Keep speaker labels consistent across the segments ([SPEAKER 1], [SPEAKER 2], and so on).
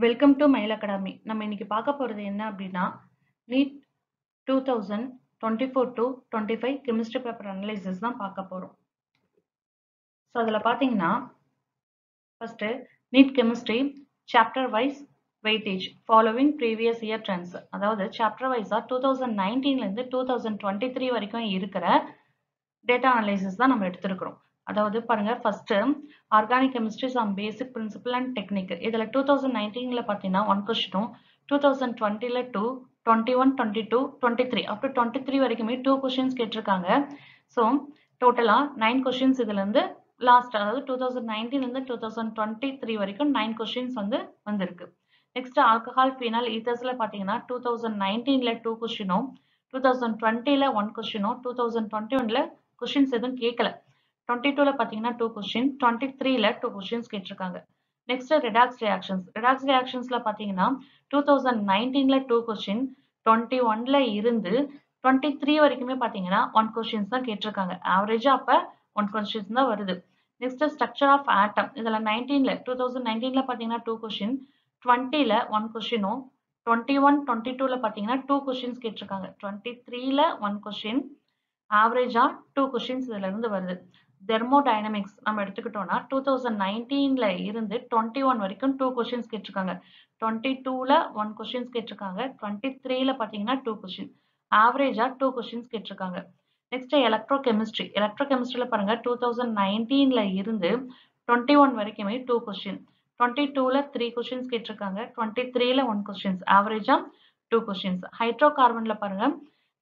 [SPEAKER 1] Welcome to மயில் academy. நம்ம இன்னைக்கு பார்க்க போறது என்ன அப்படின்னா, NEET 2024 to 25 chemistry paper analysis தான் பார்க்க போறோம். ஸோ அதில் பார்த்தீங்கன்னா, first NEET chemistry chapter wise weightage following previous year trends. அதாவது சாப்டர் வைஸா 2019லேருந்து 2023 வரைக்கும் இருக்கிற டேட்டா அனலைசிஸ் தான் நம்ம எடுத்திருக்கிறோம். அதாவது பாருங்க, first organic chemistry some basic principle and technique. இதுல 2019ல பாத்தீங்கன்னா 1 கொஸ்டினும், 2020ல 2, 21, 22, 23 அப் டு 23 வரைக்குமே 2 கொஸ்டின்ஸ் கேட்டிருக்காங்க. ஸோ டோட்டலா 9 கொஸ்டின்ஸ் இதுல இருந்து லாஸ்ட், அதாவது 2019ல இருந்து 2023 வரைக்கும் 9 கொஸ்டின்ஸ் வந்திருக்கு. நெக்ஸ்ட் ஆல்கஹால் ஃபீனால் ஈத்தர்ஸ்ல பாத்தீங்கன்னா 2019ல 2 கொஸ்டினும், 2020ல 1 கொஸ்டினும், 2021ல கொஸ்டின்ஸ் எதுவும் கேட்கல. 22ல பாத்தீங்கன்னா 2 கொஸ்டின், 23ல 2 கொஸ்டின்ஸ் கேட்டிருக்காங்க. Next redox reactions. ரெடாக்ஸ் ரியாக்ஷன்ஸ்ல பாத்தீங்கன்னா 2019ல 2 கொஸ்டின், 21ல இருந்து 23 வரைக்குமே பாத்தீங்கன்னா 1 கொஸ்டின்ஸ் தான் கேட்டிருக்காங்க. ஆவரேஜா அப்ப 1 கொஸ்டின்ஸ் தான் வருது. Next structure of atom. இதுல 2019ல பாத்தீங்கன்னா 2 கொஸ்டின், 20ல 1 கொஸ்டினும், 21, 22ல பாத்தீங்கன்னா 2 கொஸ்டின்ஸ் கேட்டிருக்காங்க. 23ல 1 கொஸ்டின், ஆவரேஜா 2 கொஸ்டின்ஸ் இதுல இருந்து வருது. தெர்மோடைனமிக்ஸ் நம்ம எடுத்துக்கிட்டோம்னா 2019ல இருந்து 21 வரைக்கும் 2 கொஸ்டின்ஸ் கேட்டிருக்காங்க. 22ல 1 கொஸ்டின்ஸ் கேட்டிருக்காங்க. 23ல பாத்தீங்கன்னா 2 கொஸ்டின், ஆவரேஜா 2 கொஸ்டின்ஸ் கேட்டிருக்காங்க. Next electro chemistry. எலக்ட்ரோ கெமிஸ்ட்ரியில பாருங்க 2019ல இருந்து 21 வரைக்குமே 2 கொஸ்டின், 22ல 3 கொஸ்டின்ஸ் கேட்டிருக்காங்க. 23ல 1 கொஸ்டின்ஸ், ஆவரேஜா 2 கொஸ்டின்ஸ். ஹைட்ரோ கார்பன்ல பாருங்க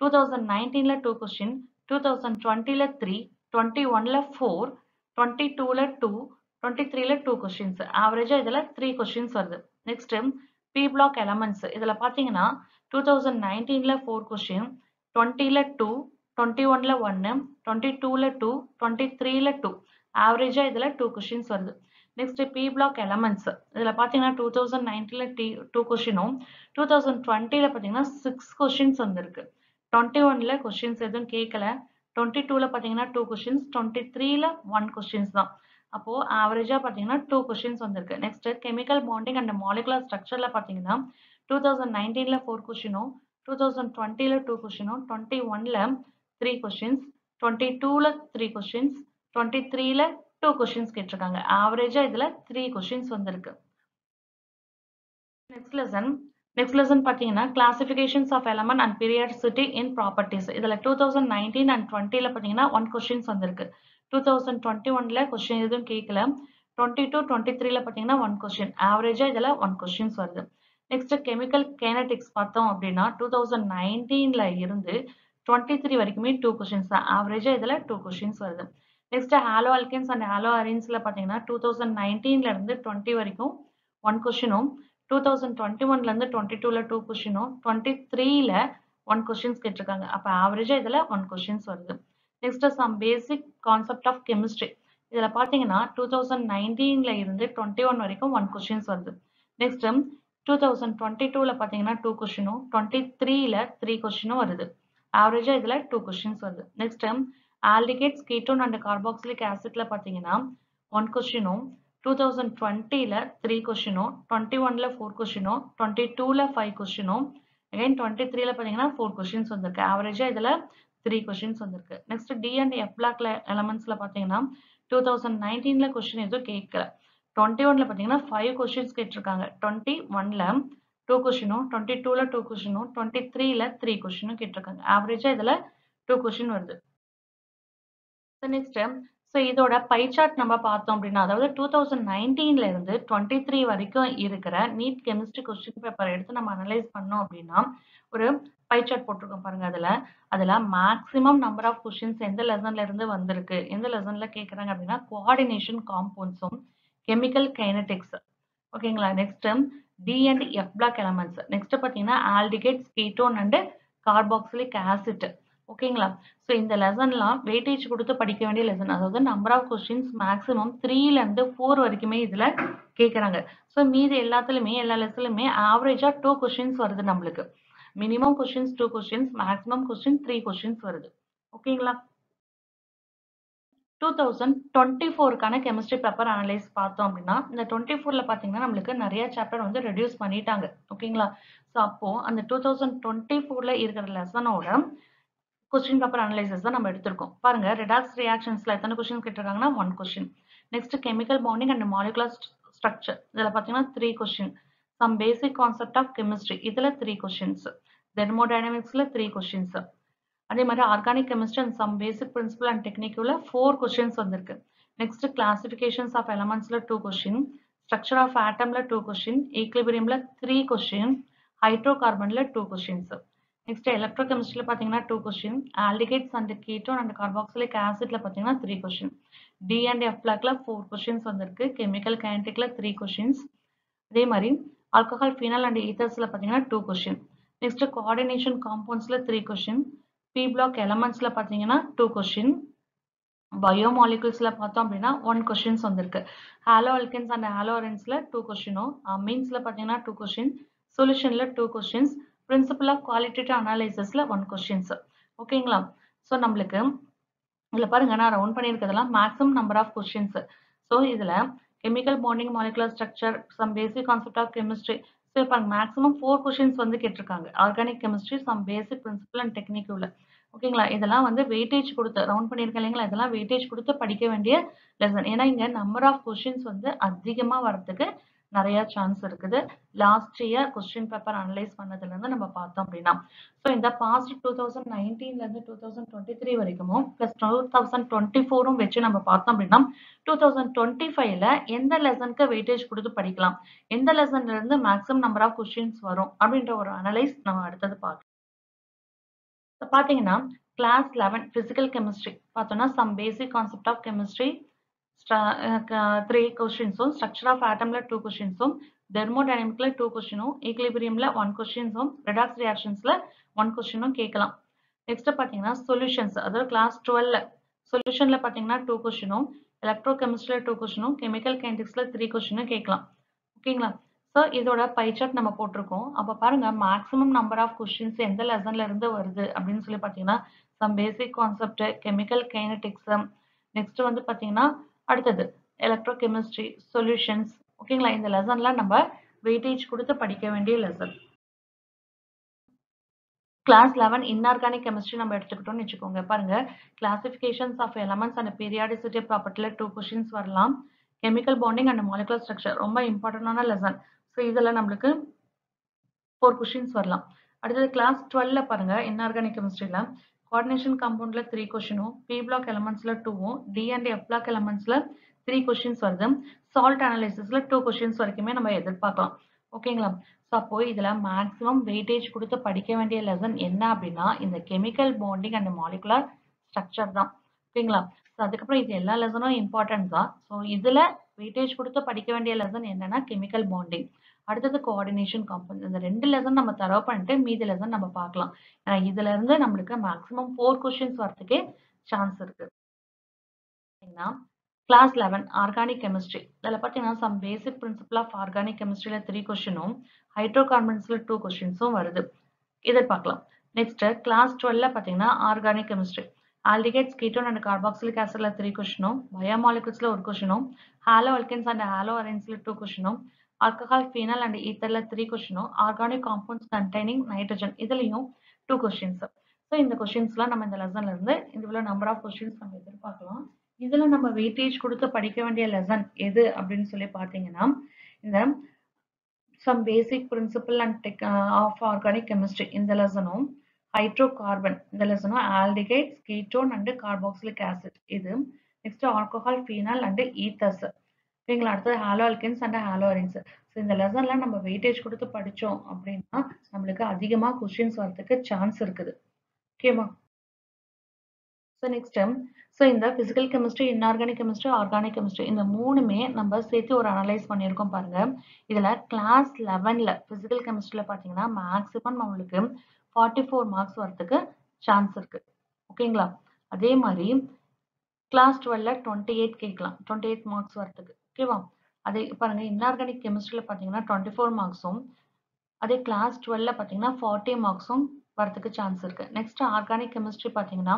[SPEAKER 1] 2019ல 2 கொஸ்டின், 2020ல 3, 21ல 4, 22ல 2, 23ல 2 கொஸ்டின்ஸ், ஆவரேஜா இதுல 3 கொஸ்டின்ஸ் வருது. Next p block elements. இதுல பாத்தீங்கன்னா 2019ல 4 கொஸ்டின், 20ல 2, 21ல 1, 22ல 2, 23ல 2, ஆவரேஜா இதுல 2 கொஸ்டின்ஸ் வருது. Next p block elements. இதுல பாத்தீங்கன்னா 2019ல 2 கொஸ்டினும், 2020ல பாத்தீங்கன்னா 6 கொஸ்டின்ஸ் வந்திருக்கு. 21ல கொஸ்டின்ஸ் எதுவும் கேட்கல. 22ல பாத்தீங்கன்னா 2 கொஸ்டின்ஸ், 23ல 1 கொஸ்டின்ஸ் தான். அப்போ ஆவரேஜா பாத்தீங்கன்னா 2 கொஸ்டின்ஸ் வந்திருக்கு. Next chemical bonding and molecular ஸ்ட்ரக்சர்ல பாத்தீங்கன்னா 2019ல 4 கொஸ்டினும், 2020ல 2 கொஸ்டினும், 21ல 3 கொஸ்டின்ஸ், 22ல 3 கொஸ்டின்ஸ், 23ல 2 கொஸ்டின்ஸ் கேட்டிருக்காங்க. ஆவரேஜா இதுல 3 கொஸ்டின்ஸ் வந்திருக்கு. நெக்ஸ்ட் லெசன் பாத்தீங்கன்னா classifications of element and periodicity in properties. இதுல 2019 அண்ட் 20ல பாத்தீங்கன்னா 1 கொஸ்டின்ஸ் வந்திருக்கு. 2021ல கொஸ்டின் எதுவும் கேட்கல. 22, 23ல பாத்தீங்கன்னா 1 கொஸ்டின், ஆவரேஜா இதுல 1 கொஸ்டின்ஸ் வருது. நெக்ஸ்ட் கெமிக்கல் கைனடிக்ஸ் பார்த்தோம் அப்படின்னா 2019ல இருந்து 23 வரைக்குமே 2 கொஸ்டின்ஸ் தான், ஆவரேஜா இதுல 2 கொஸ்டின்ஸ் வருது. நெக்ஸ்ட் ஹாலோ அல்கேன்ஸ் அண்ட் ஹாலோ அரீன்ஸ்ல பாத்தீங்கன்னா 2019ல இருந்து 20 வரைக்கும் 1 கொஸ்டினும், 2021ல இருந்து 22ல 2 கொஸ்டினும், 23ல 1 கொஸ்டின்ஸ் கேட்டிருக்காங்க. அப்ப ஆவரேஜா இதுல 1 கொஸ்டின்ஸ் வருது. Next some basic concept of chemistry. இதுல பாத்தீங்கன்னா 2019ல இருந்து 21 வரைக்கும் 1 கொஸ்டின்ஸ் வருது. நெக்ஸ்ட் 2022ல பாத்தீங்கன்னா 2 கொஸ்டினும், 23ல 3 கொஸ்டினும் வருது. ஆவரேஜா இதுல 2 கொஸ்டின்ஸ் வருது. Next aldehydes, ketone and carboxylic ஆசிட்ல பாத்தீங்கன்னா 1 கொஸ்டினும், 2020ல 3 கொஸ்டினும், 21ல 4 கொஸ்டினும், 22ல 5 கொஸ்டினும், அகைன் 23ல பாத்தீங்கன்னா 4 கொஸ்டின்ஸ் வந்திருக்கு. ஆவரேஜா இதுல 3 கொஸ்டின்ஸ் வந்திருக்கு. Next D and F block எலமெண்ட்ஸ்ல பாத்தீங்கன்னா 2019ல கொஸ்டின் எதுவும் கேட்கல. 21ல பாத்தீங்கன்னா 5 கொஸ்டின்ஸ் கேட்டிருக்காங்க. 21ல 2 கொஸ்டினும், 22ல 2 கொஸ்டினும், 23ல 3 கொஸ்டினும் கேட்டிருக்காங்க. ஆவரேஜா இதுல 2 கொஸ்டின் வருது. நெக்ஸ்ட் இதோட பை சார்ட் நம்ம பார்த்தோம் அப்படின்னா, அதாவது 2019ல இருந்து 23 வரைக்கும் இருக்கிற நீட் கெமிஸ்ட்ரி கொஸ்டின் பேப்பர் எடுத்து நம்ம அனலைஸ் பண்ணோம் அப்படின்னா, ஒரு பை சார்ட் போட்டிருக்கோம் பாருங்க. அதுல மேக்ஸிமம் நம்பர் ஆஃப் கொஸ்டின்ஸ் எந்த லெசன்ல இருந்து வந்திருக்கு, எந்த லெசன்ல கேட்கறாங்க அப்படின்னா கோஆர்டினேஷன் காம்பவுண்ட்ஸும், கெமிக்கல் கைனடிக்ஸ், ஓகேங்களா. Next D and F block elements. Next பாத்தீங்கன்னா aldehydes, ketone and carboxylic acid, ஓகேங்களா. ஸோ இந்த லெசன்லாம் வெயிட்டேஜ் கொடுத்து படிக்க வேண்டிய லெசன். அதாவது நம்பர் ஆஃப் கொஸ்டின்ஸ் மேக்ஸிமம் 3ல இருந்து 4 வரைக்குமே இதுல கேட்கறாங்க. ஸோ மீதி எல்லாத்துலயுமே எல்லா லெசன்லுமே ஆவரேஜா 2 கொஸ்டின்ஸ் வருது நம்மளுக்கு. Minimum questions 2 questions, maximum question 3 questions வருது, ஓகேங்களா. 2024க்கான கெமிஸ்ட்ரி பேப்பர் அனலைஸ் பார்த்தோம் அப்படின்னா, இந்த 24ல பார்த்தீங்கன்னா, நம்மளுக்கு நெறைய சாப்டர் வந்து ரெடியூஸ் பண்ணிட்டாங்க. ஓகேங்களா? ஸோ அப்போ அந்த 2024ல இருக்கிற லெசனோட கொஸ்டின் பேப்பர் அனலைசிஸ் தான் நம்ம எடுத்திருக்கோம். பாருங்க ரிடாக்ஸ் ரியாக்ஷன்ஸ்ல எத்தன கொஸ்டின் கேட்டிருக்காங்கன்னா 1 question. Next chemical bonding and molecular structure. இதுல பார்த்தீங்கன்னா 3 question. Some basic concept of chemistry. இதுல 3 கொஸ்டின்ஸ். தெர்மோடைனமிக்ஸ்ல 3 கொஸ்டின்ஸ். அதே மாதிரி organic chemistry and some basic principle and டெக்னிக்குள்ள 4 கொஸ்டின்ஸ் வந்திருக்கு. நெக்ஸ்ட் கிளாசிஃபிகேஷன்ஸ் ஆஃப் எலமெண்ட்ஸ்ல 2 கொஸ்டின். ஸ்ட்ரக்சர் ஆஃப் ஆட்டம்ல 2 கொஸ்டின். ஈக்லிபிரியம்ல 3 கொஸ்டின். ஹைட்ரோ கார்பன்ல 2 கொஸ்டின்ஸ். நெக்ஸ்ட் எலக்ட்ரோகெமிஸ்ட்ரியில பார்த்தீங்கன்னா 2 question. Aldehydes and ketone and carboxylic ஆசிட்ல பார்த்தீங்கன்னா 3 கொஸ்டின். டி அண்ட் எஃப் பிளாக்ல 4 கொஸ்டின்ஸ் வந்திருக்கு. கெமிக்கல் கைனடிக்ல 3 கொஸ்டின்ஸ். அதே மாதிரி ஆல்கஹால் ஃபீனால் அண்ட் ஈத்தர்ஸ்ல பார்த்தீங்கன்னா 2 கொஸ்டின். நெக்ஸ்ட் கோஆர்டினேஷன் காம்பவுண்ட்ஸ்ல 3 கொஸ்டின். பி பிளாக் எலமெண்ட்ஸ்ல பார்த்தீங்கன்னா 2 கொஸ்டின். பயோமாலிகுல்ஸ்ல பார்த்தோம் அப்படின்னா 1 கொஸ்டின்ஸ் வந்திருக்கு. ஹாலோ அல்கென்ஸ் அண்ட் ஹாலோ அரேன்ஸ்ல 2 கொஸ்டினும், மீன்ஸ்ல பார்த்தீங்கன்னா 2 கொஸ்டின், சொல்யூஷன்ல 2 கொஸ்டின்ஸ், பிரின்சிபல் ஆஃப் குவாலிட்டேட்டிவ் அனாலிசிஸ்ல 1 கொஸ்டின்ஸ். ஓகேங்களா? ஸோ நம்மளுக்கு இதுல பாருங்க நான் ரவுண்ட் பண்ணியிருக்கிறதுலாம் maximum number of questions. So இதுல chemical bonding molecular structure some basic concept of chemistry. So இப்போ மேக்ஸிமம் 4 கொஸ்டின்ஸ் வந்து கேட்டிருக்காங்க. Organic chemistry some basic principle and technique உள்ள. ஓகேங்களா? இதெல்லாம் வந்து வெயிட்டேஜ் கொடுத்து ரவுண்ட் பண்ணியிருக்கேன் இல்லைங்களா? இதெல்லாம் வெயிட்டேஜ் கொடுத்து படிக்க வேண்டிய லெசன். ஏன்னா இங்க நம்பர் ஆஃப் கொஸ்டின்ஸ் வந்து அதிகமா வரதுக்கு நிறைய சான்ஸ் இருக்குது. Last year question paper analyse பண்ணதுல இருந்து நம்ம பார்த்தோம் அப்படின்னா. ஸோ இந்த பாஸ்ட் 2019ல இருந்து 2023 வரைக்கும் பிளஸ் 2024ம் வச்சு நம்ம பார்த்தோம் அப்படின்னா 2025ல எந்த லெசனுக்கு வெயிட்டேஜ் கொடுத்து படிக்கலாம், எந்த லெசன்ல இருந்து மேக்ஸிமம் நம்பர் ஆஃப் கொஸ்டின்ஸ் வரும் அப்படின்ற ஒரு அனலைஸ் நம்ம அடுத்தது பார்க்கலாம். இப்போ பார்த்தீங்கன்னா கிளாஸ் 11 பிசிக்கல் கெமிஸ்ட்ரி பார்த்தோம்னா some basic concept of chemistry 3 கொஸ்டின்ஸும், ஸ்ட்ரக்சர் ஆஃப் ஆட்டம்ல 2 கொஸ்டின்ஸும், தெர்மோடைனமிக்ல 2 கொஸ்டினும், ஈக்லிபிரியம்ல 1 கொஸ்டின்ஸும், ரிடாக்ஸ் ரியாக்ஷன்ஸ்ல 1 கொஸ்டினும் கேட்கலாம். நெக்ஸ்ட் பார்த்தீங்கன்னா சொல்யூஷன்ஸ், அதாவது கிளாஸ் 12ல சொல்யூஷன்ல பார்த்தீங்கன்னா 2 கொஸ்டினும், எலக்ட்ரோ கெமிஸ்ட்ரியில 2 கொஸ்டினும், கெமிக்கல் கைனடிக்ஸ்ல 3 கொஸ்டினும் கேட்கலாம். ஓகேங்களா? ஸோ இதோட பை சார்ட் நம்ம போட்டிருக்கோம். அப்போ பாருங்க மேக்ஸிமம் நம்பர் ஆஃப் கொஸ்டின்ஸ் எந்த லெசன்ல இருந்து வருது அப்படின்னு சொல்லி பார்த்தீங்கன்னா some basic concept, chemical kinetics, next வந்து பார்த்தீங்கன்னா அடுத்தது எலக்ட்ரோ கெமிஸ்ட்ரி, சொல்யூஷன்ஸ். ஓகேங்களா? இந்த லெசன்லாம் நம்ம வெயிட்டேஜ் கொடுத்து படிக்க வேண்டிய லெசன். கிளாஸ் 11 இன்ஆர்கானிக் கெமிஸ்ட்ரி நம்ம எடுத்துக்கிட்டோம்னு வச்சுக்கோங்க. பாருங்க classifications of elements and periodicity ப்ராப்பர்ட்டில 2 கொஸ்டின்ஸ் வரலாம். Chemical bonding and molecular structure ரொம்ப இம்பார்ட்டன்டான லெசன். ஸோ இதில் நம்மளுக்கு 4 கொஸ்டின்ஸ் வரலாம். அடுத்தது கிளாஸ் 12ல பாருங்க இன்ஆர்கானிக் கெமிஸ்ட்ரியில கோஆர்டினேஷன் காம்பவுண்ட்ல 3 கொஸ்டினும், பி பிளாக் எலமெண்ட்ஸ்ல 2ம், டி அண்ட் எஃப் பிளாக் எலமெண்ட்ஸ்ல 3 கொஸ்டின்ஸ் வருது. சால்ட் அனாலிசிஸ்ல 2 கொஸ்டின்ஸ் வரைக்குமே நம்ம எதிர்பார்க்கலாம். ஓகேங்களா? ஸோ அப்போ இதுல மேக்ஸிமம் வெயிட்டேஜ் கொடுத்து படிக்க வேண்டிய லெசன் என்ன அப்படின்னா இந்த chemical bonding and molecular structure தான். ஓகேங்களா? ஸோ அதுக்கப்புறம் இது எல்லா லெசனும் இம்பார்ட்டன்ட் தான். ஸோ இதுல வெயிட்டேஜ் கொடுத்து படிக்க வேண்டிய லெசன் என்னன்னா கெமிக்கல் பாண்டிங். அடுத்தது கோஆர்டினேஷன் காம்பவுண்ட். இந்த 2 லெசன் நம்ம தரவு பண்ணிட்டு மீதி லெசன் நம்ம பார்க்கலாம். ஏன்னா இதுல இருந்து நம்மளுக்கு மேக்ஸிமம் 4 கொஸ்டின்ஸ் வரதுக்கே சான்ஸ் இருக்கு. Class 11 organic chemistry. இதில் பார்த்தீங்கன்னா some basic principle of organic கெமிஸ்ட்ரியில 3 கொஸ்டினும், ஹைட்ரோ கார்பன்ஸ்ல 2 கொஸ்டின்ஸும் வருது. எதிர்பார்க்கலாம். நெக்ஸ்ட் கிளாஸ் 12ல பார்த்தீங்கன்னா organic chemistry. Aldehydes, ketone and carboxylic ஆசிட்ல 3 கொஸ்டினும், பயோமாலிகுல்ஸ்ல 1 கொஸ்டினும், ஹாலோ அல்கென்ஸ் அண்ட் ஹாலோ அரேன்ஸ்ல 2 கொஸ்டினும், ஆல்கஹால் ஃபீனால் அண்ட் ஈத்தர்ல 3 கொஸ்டினும், ஆர்கானிக் காம்பவுண்ட்ஸ் கண்டெய்னிங் நைட்ரஜன் இதுலயும் 2 கொஸ்டின்ஸ். ஸோ இந்த கொஸ்டின்ஸ்லாம் நம்ம இந்த லெசன்ல இருந்து இவ்வளோ நம்பர் ஆஃப் கொஸ்டின்ஸ் நம்ம எதிர்பார்க்கலாம். இதுல நம்ம வெயிட்டேஜ் கொடுத்து படிக்க வேண்டிய லெசன் எது அப்படின்னு சொல்லி பார்த்தீங்கன்னா இந்த some basic principle and of organic chemistry இந்த லெசனும், ஹைட்ரோ கார்பன் இந்த லெசனும், aldehydes, ketone and carboxylic acid இது, next alcohol phenol and ethers. ஓகேங்களா? அடுத்தது haloalkanes and haloarenes. So இந்த லெசன்லாம் நம்ம வெயிட்டேஜ் கொடுத்து படித்தோம் அப்படின்னா நம்மளுக்கு அதிகமாக கொஸ்டின்ஸ் வரதுக்கு சான்ஸ் இருக்குது. ஓகேவா? ஸோ நெக்ஸ்ட் ஸோ இந்த physical chemistry, inorganic chemistry, organic chemistry இந்த மூணுமே நம்ம சேர்த்து ஒரு அனலைஸ் பண்ணியிருக்கோம் பாருங்க. இதில் கிளாஸ் 11ல பிசிக்கல் கெமிஸ்ட்ரியில் பார்த்தீங்கன்னா மேக்ஸிமம் நம்மளுக்கு 44 மார்க்ஸ் வரதுக்கு சான்ஸ் இருக்கு. ஓகேங்களா? அதே மாதிரி கிளாஸ் 12ல 28 கேட்கலாம், 28 மார்க்ஸ் வரதுக்கு. ஓகேவா? அதே பாருங்க இன்ஆர்கானிக் கெமிஸ்ட்ரியில் பார்த்தீங்கன்னா 24 மார்க்ஸும், அதே கிளாஸ் 12ல பார்த்தீங்கன்னா 40 மார்க்ஸும் வரதுக்கு சான்ஸ் இருக்கு. நெக்ஸ்ட் ஆர்கானிக் கெமிஸ்ட்ரி பார்த்தீங்கன்னா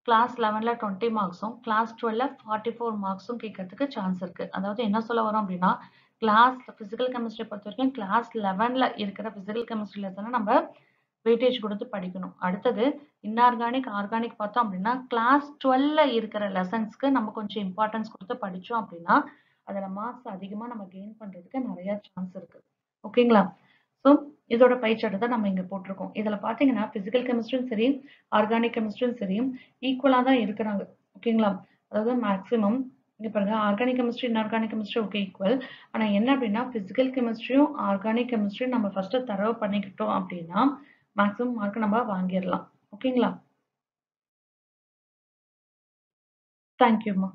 [SPEAKER 1] கிளாஸ் 11ல 20 மார்க்ஸும் கிளாஸ் 12ல 44 மார்க்ஸும் கேட்கறதுக்கு சான்ஸ் இருக்கு. அதாவது என்ன சொல்ல வரோம் அப்படின்னா கிளாஸ் பிசிக்கல் கெமிஸ்ட்ரி பொறுத்த வரைக்கும் கிளாஸ் 11ல இருக்கிற பிசிக்கல் கெமிஸ்ட்ரி லெசனை நம்ம வெயிட்டேஜ் கொடுத்து படிக்கணும். அடுத்தது இன்ஆர்கானிக் ஆர்கானிக் பார்த்தோம் அப்படின்னா கிளாஸ் 12ல இருக்கிற லெசன்ஸ்க்கு நம்ம கொஞ்சம் இம்பார்ட்டன்ஸ் கொடுத்து படிச்சோம் அப்படின்னா அதில் மார்க்ஸ் அதிகமாக நம்ம கெயின் பண்ணுறதுக்கு நிறைய சான்ஸ் இருக்கு. ஓகேங்களா? ஸோ இதோட பயிற்சியத்தை நம்ம இங்கே போட்டிருக்கோம். இதில் பார்த்தீங்கன்னா பிசிக்கல் கெமிஸ்ட்ரியும் சரி ஆர்கானிக் கெமிஸ்ட்ரியும் சரி ஈக்குவலாக தான் இருக்கிறாங்க. ஓகேங்களா? அதாவது மேக்ஸிமம் இங்கே பாருங்க organic chemistry inorganic chemistry okay equal. ஆனால் என்ன அப்படின்னா பிசிக்கல் கெமிஸ்ட்ரியும் ஆர்கானிக் கெமிஸ்ட்ரியும் நம்ம ஃபர்ஸ்ட் தரவு பண்ணிக்கிட்டோம் அப்படின்னா மேக்ஸிமம் மார்க் நம்ம வாங்கிடலாம். ஓகேங்களா? தேங்க்யூம்மா.